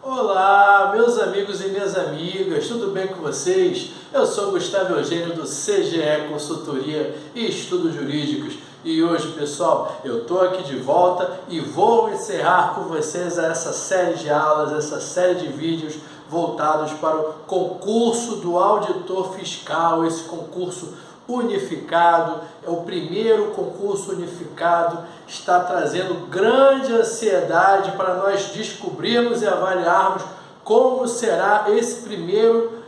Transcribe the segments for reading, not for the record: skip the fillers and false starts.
Olá, meus amigos e minhas amigas, tudo bem com vocês? Eu sou Gustavo Eugênio do CGE Consultoria e Estudos Jurídicos e hoje, pessoal, eu estou aqui de volta e vou encerrar com vocês essa série de aulas, essa série de vídeos voltados para o concurso do auditor fiscal, esse concurso unificado, é o primeiro concurso unificado, está trazendo grande ansiedade para nós descobrirmos e avaliarmos como será esse primeiro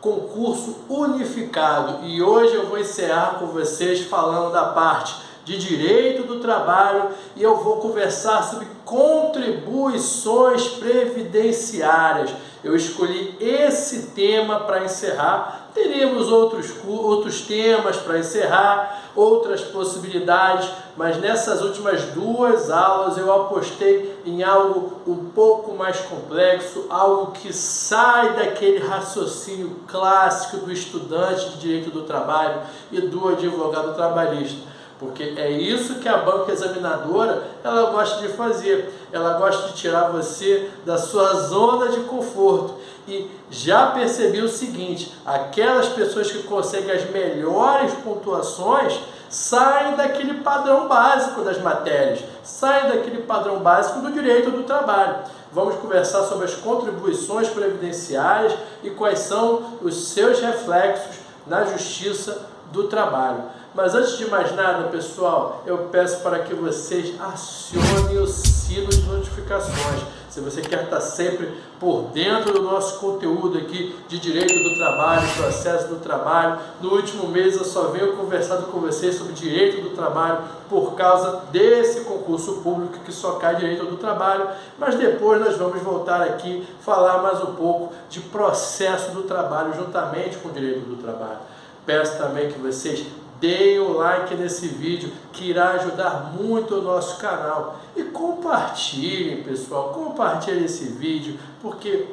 concurso unificado. E hoje eu vou encerrar com vocês falando da parte de direito do trabalho e eu vou conversar sobre contribuições previdenciárias. Eu escolhi esse tema para encerrar. Teríamos outros temas para encerrar, outras possibilidades, mas nessas últimas duas aulas eu apostei em algo um pouco mais complexo, algo que sai daquele raciocínio clássico do estudante de direito do trabalho e do advogado trabalhista. Porque é isso que a banca examinadora ela gosta de fazer. Ela gosta de tirar você da sua zona de conforto. E já percebi o seguinte, aquelas pessoas que conseguem as melhores pontuações saem daquele padrão básico das matérias, saem daquele padrão básico do direito do trabalho. Vamos conversar sobre as contribuições previdenciárias e quais são os seus reflexos na justiça do trabalho. Mas antes de mais nada, pessoal, eu peço para que vocês acionem o sino de notificações. Se você quer estar sempre por dentro do nosso conteúdo aqui de direito do trabalho, processo do trabalho. No último mês eu só venho conversando com vocês sobre direito do trabalho por causa desse concurso público que só cai direito do trabalho. Mas depois nós vamos voltar aqui falar mais um pouco de processo do trabalho juntamente com o direito do trabalho. Peço também que vocês deem o like nesse vídeo, que irá ajudar muito o nosso canal. E compartilhem, pessoal, compartilhem esse vídeo, porque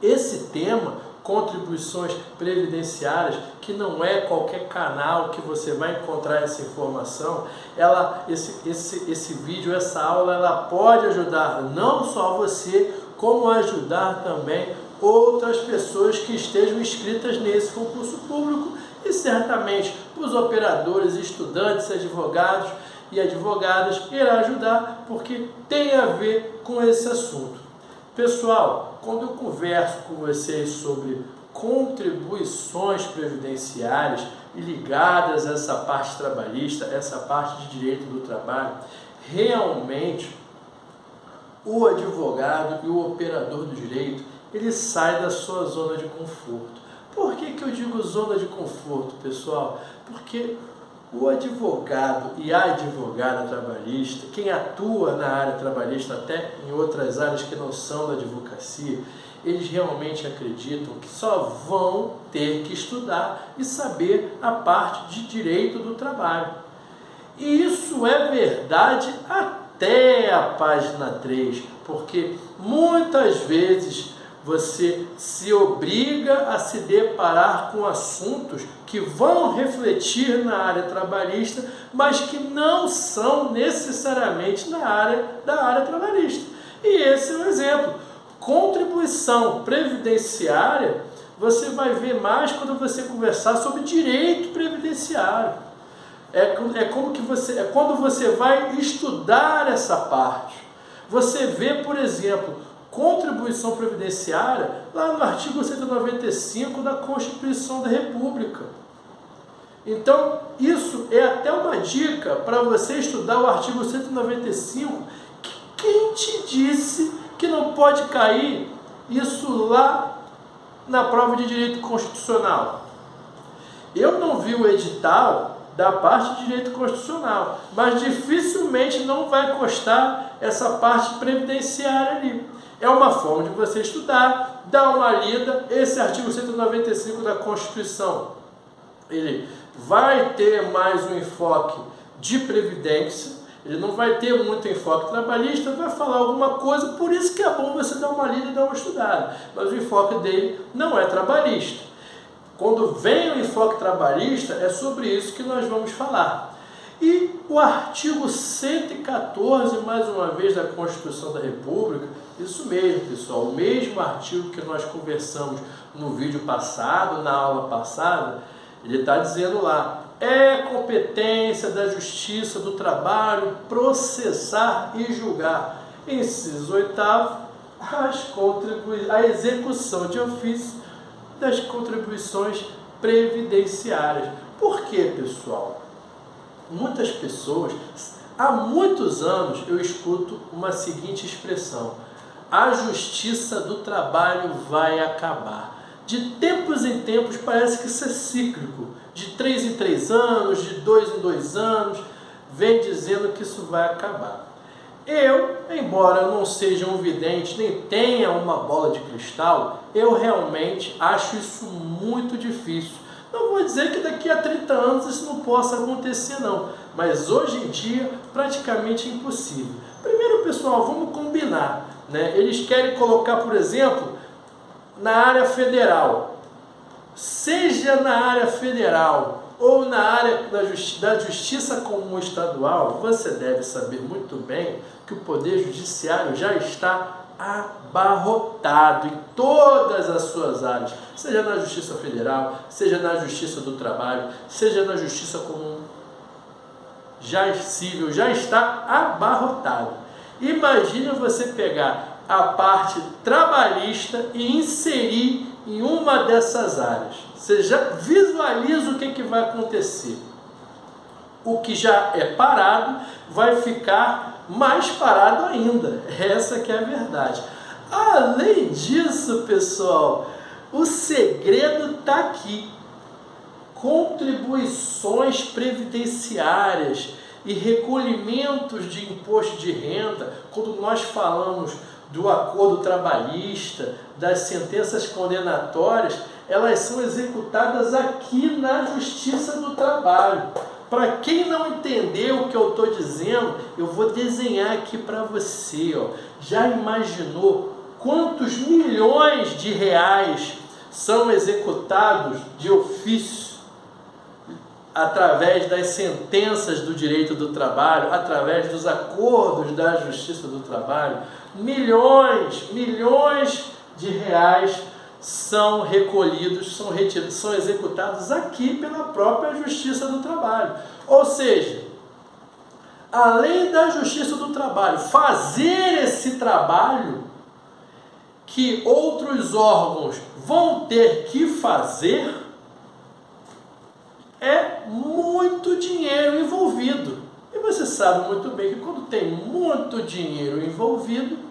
esse tema, contribuições previdenciárias, que não é qualquer canal que você vai encontrar essa informação, esse vídeo, essa aula, ela pode ajudar não só você, como ajudar também outras pessoas que estejam inscritas nesse concurso público e certamente os operadores, estudantes, advogados e advogadas irá ajudar porque tem a ver com esse assunto. Pessoal, quando eu converso com vocês sobre contribuições previdenciárias e ligadas a essa parte trabalhista, essa parte de direito do trabalho, realmente o advogado e o operador do direito, ele sai da sua zona de conforto. Por que eu digo zona de conforto, pessoal? Porque o advogado e a advogada trabalhista, quem atua na área trabalhista, até em outras áreas que não são da advocacia, eles realmente acreditam que só vão ter que estudar e saber a parte de direito do trabalho. E isso é verdade até a página 3, porque muitas vezes você se obriga a se deparar com assuntos que vão refletir na área trabalhista, mas que não são necessariamente da área trabalhista. E esse é um exemplo. Contribuição previdenciária, você vai ver mais quando você conversar sobre direito previdenciário. Quando você vai estudar essa parte. Você vê, por exemplo, contribuição previdenciária lá no artigo 195 da Constituição da República. Então, isso é até uma dica para você estudar o artigo 195, que quem te disse que não pode cair isso lá na prova de direito constitucional? Eu não vi o edital da parte de direito constitucional, mas dificilmente não vai constar essa parte previdenciária ali. É uma forma de você estudar, dar uma lida. Esse artigo 195 da Constituição, ele vai ter mais um enfoque de previdência, ele não vai ter muito enfoque trabalhista, vai falar alguma coisa, por isso que é bom você dar uma lida e dar uma estudada, mas o enfoque dele não é trabalhista. Quando vem o enfoque trabalhista, é sobre isso que nós vamos falar. E o artigo 114, mais uma vez, da Constituição da República, Isso mesmo, pessoal, o mesmo artigo que nós conversamos no vídeo passado, na aula passada, ele está dizendo lá: é competência da Justiça do Trabalho processar e julgar. Inciso 8º, a execução de ofício das contribuições previdenciárias. Por quê, pessoal? Muitas pessoas, há muitos anos eu escuto uma seguinte expressão: a Justiça do Trabalho vai acabar. De tempos em tempos parece que isso é cíclico, de 3 em 3 anos, de 2 em 2 anos, vem dizendo que isso vai acabar. Eu, embora eu não seja um vidente, nem tenha uma bola de cristal, eu realmente acho isso muito difícil. Não vou dizer que daqui a 30 anos isso não possa acontecer não, mas hoje em dia praticamente impossível. Primeiro, pessoal, vamos combinar, né? Eles querem colocar, por exemplo, na área federal, seja na área federal ou na área da justiça comum estadual, você deve saber muito bem que o Poder Judiciário já está abarrotado em todas as suas áreas, seja na Justiça Federal, seja na Justiça do Trabalho, seja na Justiça Comum, já civil, já está abarrotado. Imagine você pegar a parte trabalhista e inserir em uma dessas áreas. Você já visualiza o que vai acontecer. O que já é parado vai ficar mais parado ainda. Essa que é a verdade. Além disso, pessoal, o segredo está aqui. Contribuições previdenciárias e recolhimentos de imposto de renda, quando nós falamos do acordo trabalhista, das sentenças condenatórias, elas são executadas aqui na Justiça do Trabalho. Para quem não entendeu o que eu estou dizendo, eu vou desenhar aqui para você. Ó. Já imaginou quantos milhões de reais são executados de ofício através das sentenças do direito do trabalho, através dos acordos da Justiça do Trabalho? Milhões de reais são recolhidos, são retirados, são executados aqui pela própria Justiça do Trabalho. Ou seja, além da Justiça do Trabalho fazer esse trabalho que outros órgãos vão ter que fazer, é muito dinheiro envolvido. E você sabe muito bem que quando tem muito dinheiro envolvido,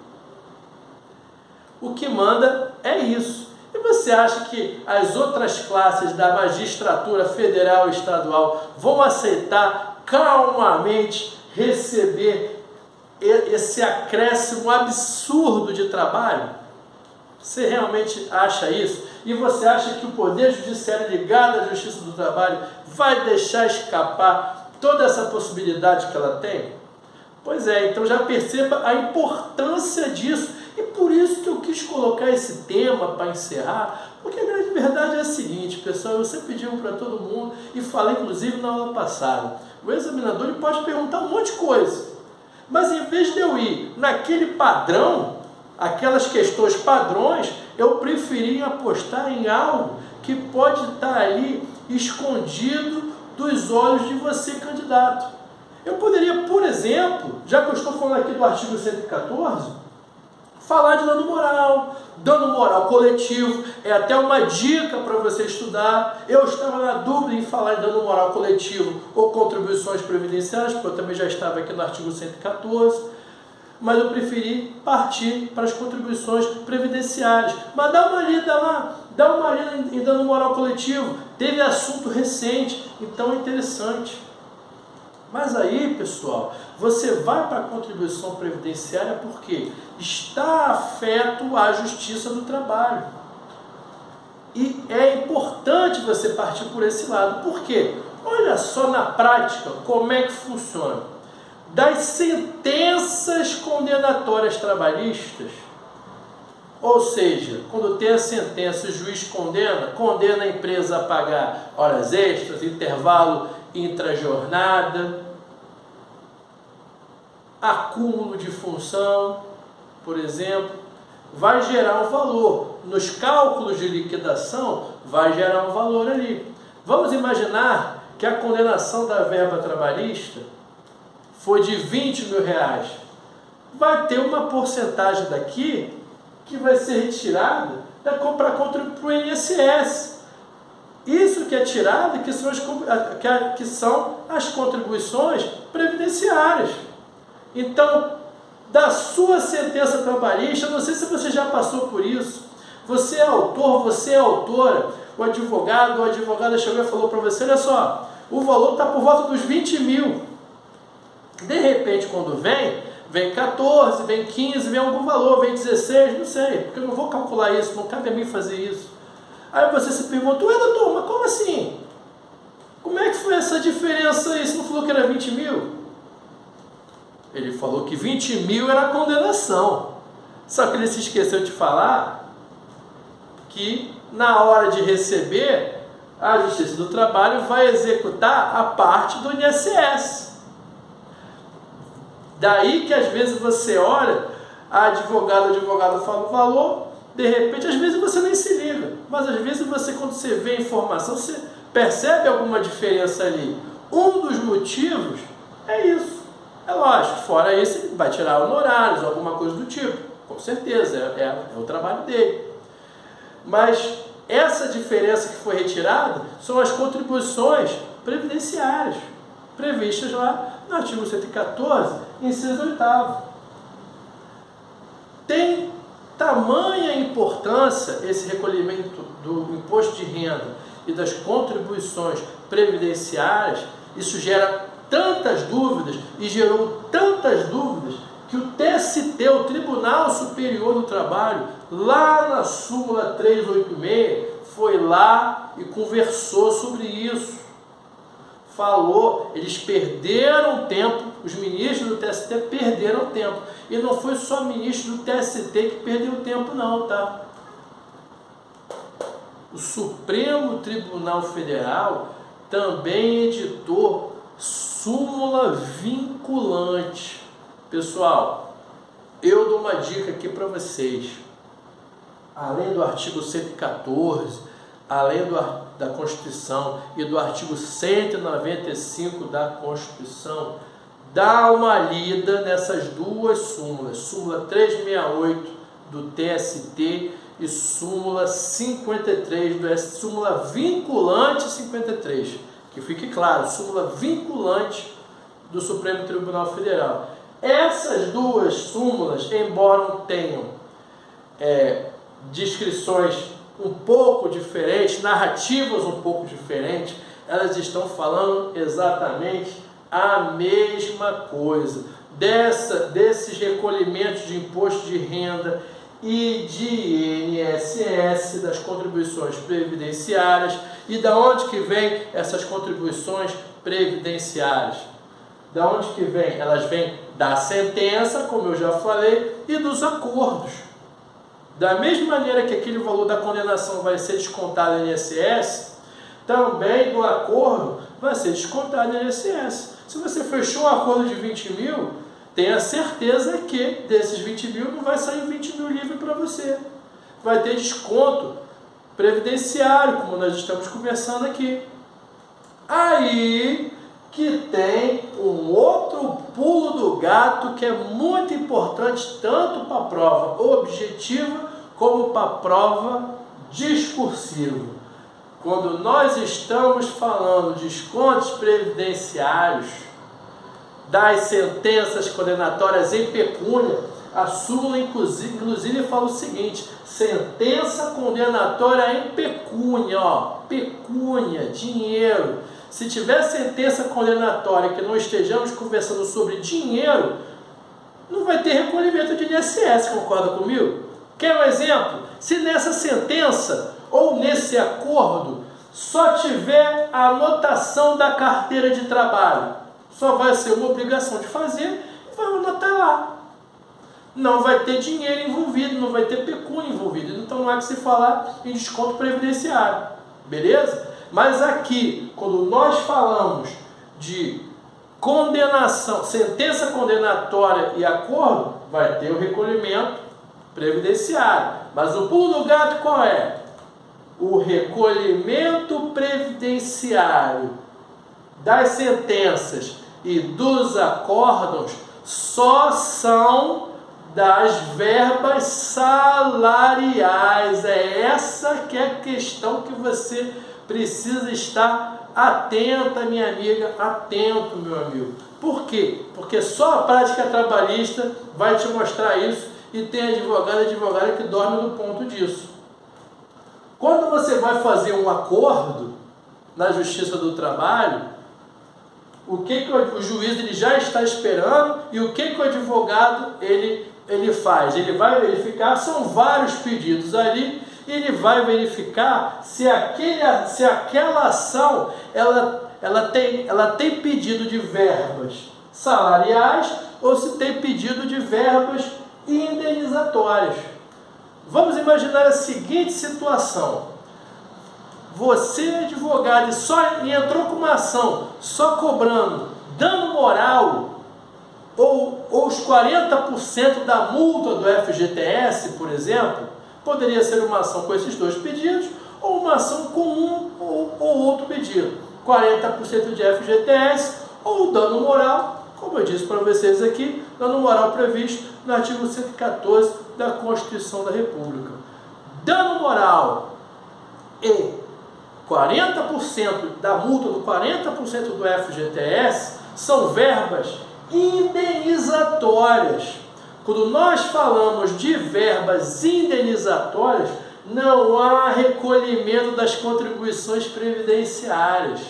o que manda é isso. E você acha que as outras classes da magistratura federal e estadual vão aceitar calmamente receber esse acréscimo absurdo de trabalho? Você realmente acha isso? E você acha que o Poder Judiciário ligado à Justiça do Trabalho vai deixar escapar toda essa possibilidade que ela tem? Pois é, então já perceba a importância disso. E por isso que eu quis colocar esse tema para encerrar, porque a grande verdade é a seguinte, pessoal, eu sempre digo para todo mundo, e falei inclusive na aula passada, o examinador ele pode perguntar um monte de coisa, mas em vez de eu ir naquele padrão, aquelas questões padrões, eu preferi apostar em algo que pode estar ali escondido dos olhos de você, candidato. Eu poderia, por exemplo, já que eu estou falando aqui do artigo 114, falar de dano moral coletivo, é até uma dica para você estudar. Eu estava na dúvida em falar de dano moral coletivo ou contribuições previdenciárias, porque eu também já estava aqui no artigo 114, mas eu preferi partir para as contribuições previdenciárias. Mas dá uma lida lá, dá uma lida em dano moral coletivo, teve assunto recente, então é interessante. Mas aí, pessoal, você vai para a contribuição previdenciária porque está afeto à Justiça do Trabalho. E é importante você partir por esse lado. Por quê? Olha só na prática como é que funciona. Das sentenças condenatórias trabalhistas, ou seja, quando tem a sentença, o juiz condena a empresa a pagar horas extras, intervalo intrajornada, acúmulo de função, por exemplo, vai gerar um valor. Nos cálculos de liquidação, vai gerar um valor ali. Vamos imaginar que a condenação da verba trabalhista foi de 20 mil reais. Vai ter uma porcentagem daqui que vai ser retirada para contribuir para o INSS. Isso que é tirado, que são as contribuições previdenciárias. Então, da sua sentença trabalhista, não sei se você já passou por isso, você é autor, você é autora, o advogado ou a advogada chegou e falou para você, olha só, o valor está por volta dos 20 mil. De repente, quando vem 14, vem 15, vem algum valor, vem 16, não sei, porque eu não vou calcular isso, não cabe a mim fazer isso. Aí você se pergunta, ué doutor, mas como assim? Como é que foi essa diferença aí? Você não falou que era 20 mil? Ele falou que 20 mil era a condenação. Só que ele se esqueceu de falar que na hora de receber, a Justiça do Trabalho vai executar a parte do INSS. Daí que às vezes você olha, a advogado fala o valor, de repente, às vezes você nem se liga, mas às vezes você, quando você vê a informação, você percebe alguma diferença ali. Um dos motivos é isso. É lógico, fora isso, ele vai tirar honorários, alguma coisa do tipo, com certeza, é o trabalho dele. Mas essa diferença que foi retirada são as contribuições previdenciárias, previstas lá no artigo 114, inciso 8º. Tem tamanha importância esse recolhimento do imposto de renda e das contribuições previdenciárias, isso gera tantas dúvidas e gerou tantas dúvidas que o TST, o Tribunal Superior do Trabalho, lá na súmula 386, foi lá e conversou sobre isso. Falou, eles perderam tempo, os ministros do TST perderam tempo. E não foi só ministro do TST que perdeu tempo não, tá? O Supremo Tribunal Federal também editou súmula vinculante. Pessoal, eu dou uma dica aqui para vocês. Além do artigo 114, além da Constituição e do artigo 195 da Constituição, dá uma lida nessas duas súmulas, súmula 368 do TST e súmula 53 do STF, súmula vinculante 53, que fique claro, súmula vinculante do Supremo Tribunal Federal. Essas duas súmulas, embora tenham descrições um pouco diferentes, narrativas um pouco diferentes, elas estão falando exatamente a mesma coisa, desses recolhimentos de imposto de renda e de INSS, das contribuições previdenciárias. E da onde que vem essas contribuições previdenciárias? Da onde que vem? Elas vêm da sentença, como eu já falei, e dos acordos. Da mesma maneira que aquele valor da condenação vai ser descontado no INSS, também do acordo vai ser descontado no INSS. Se você fechou um acordo de 20 mil, tenha certeza que desses 20 mil não vai sair 20 mil livre para você. Vai ter desconto previdenciário, como nós estamos conversando aqui. Aí que tem um outro pulo do gato que é muito importante, tanto para a prova objetiva como para a prova discursiva. Quando nós estamos falando de descontos previdenciários, das sentenças condenatórias em pecúnia, a súmula inclusive fala o seguinte: sentença condenatória em pecúnia, pecúnia, dinheiro. Se tiver sentença condenatória que não estejamos conversando sobre dinheiro, não vai ter recolhimento de INSS, concorda comigo? Quer um exemplo? Se nessa sentença ou nesse acordo só tiver a anotação da carteira de trabalho, só vai ser uma obrigação de fazer e vai anotar lá. Não vai ter dinheiro envolvido, não vai ter pecúnia envolvido. Então não há que se falar em desconto previdenciário. Beleza? Mas aqui, quando nós falamos de condenação, sentença condenatória e acordo, vai ter o recolhimento previdenciário. Mas o pulo do gato qual é? O recolhimento previdenciário das sentenças e dos acórdãos só são das verbas salariais. É essa que é a questão que você precisa estar atenta, minha amiga, atento, meu amigo. Por quê? Porque só a prática trabalhista vai te mostrar isso, e tem advogada que dorme no ponto disso. Quando você vai fazer um acordo na Justiça do Trabalho, o que o juiz ele já está esperando e o que o advogado ele faz? Ele vai verificar, são vários pedidos ali, e ele vai verificar se aquela ação ela tem pedido de verbas salariais ou se tem pedido de verbas indenizatórias. Vamos imaginar a seguinte situação: você, advogado, e entrou com uma ação só cobrando dano moral ou os 40% da multa do FGTS, por exemplo. Poderia ser uma ação com esses dois pedidos, ou uma ação com um ou outro pedido. 40% de FGTS ou dano moral, como eu disse para vocês aqui, dano moral previsto no artigo 114 da Constituição da República. Dano moral e 40% da multa do 40% do FGTS são verbas indenizatórias. Quando nós falamos de verbas indenizatórias, não há recolhimento das contribuições previdenciárias.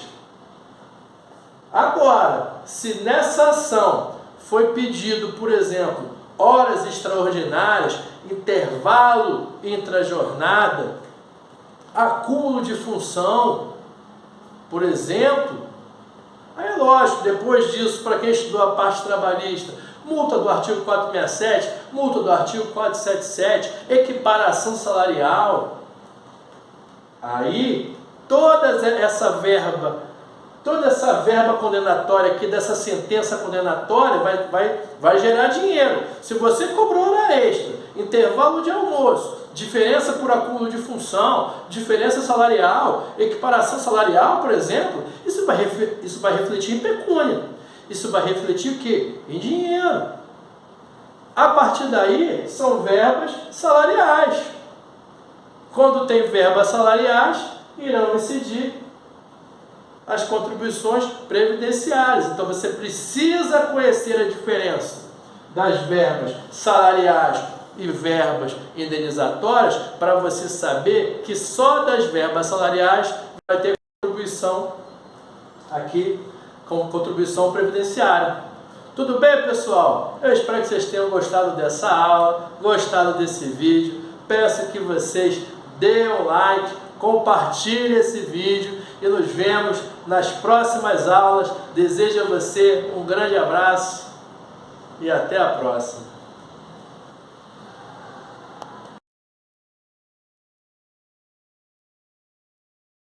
Agora, se nessa ação foi pedido, por exemplo, horas extraordinárias, intervalo intrajornada, acúmulo de função, por exemplo, aí é lógico, depois disso, para quem estudou a parte trabalhista, multa do artigo 467, multa do artigo 477, equiparação salarial. Aí, toda essa verba condenatória aqui, dessa sentença condenatória, vai gerar dinheiro. Se você cobrou hora extra, intervalo de almoço, diferença por acúmulo de função, diferença salarial, equiparação salarial, por exemplo, isso vai refletir em pecúnia. Isso vai refletir o quê? Em dinheiro. A partir daí, são verbas salariais. Quando tem verbas salariais, irão incidir as contribuições previdenciárias. Então, você precisa conhecer a diferença das verbas salariais e verbas indenizatórias para você saber que só das verbas salariais vai ter contribuição aqui, como contribuição previdenciária. Tudo bem, pessoal? Eu espero que vocês tenham gostado dessa aula, gostado desse vídeo. Peço que vocês deem o like, compartilhem esse vídeo e nos vemos nas próximas aulas. Desejo a você um grande abraço e até a próxima.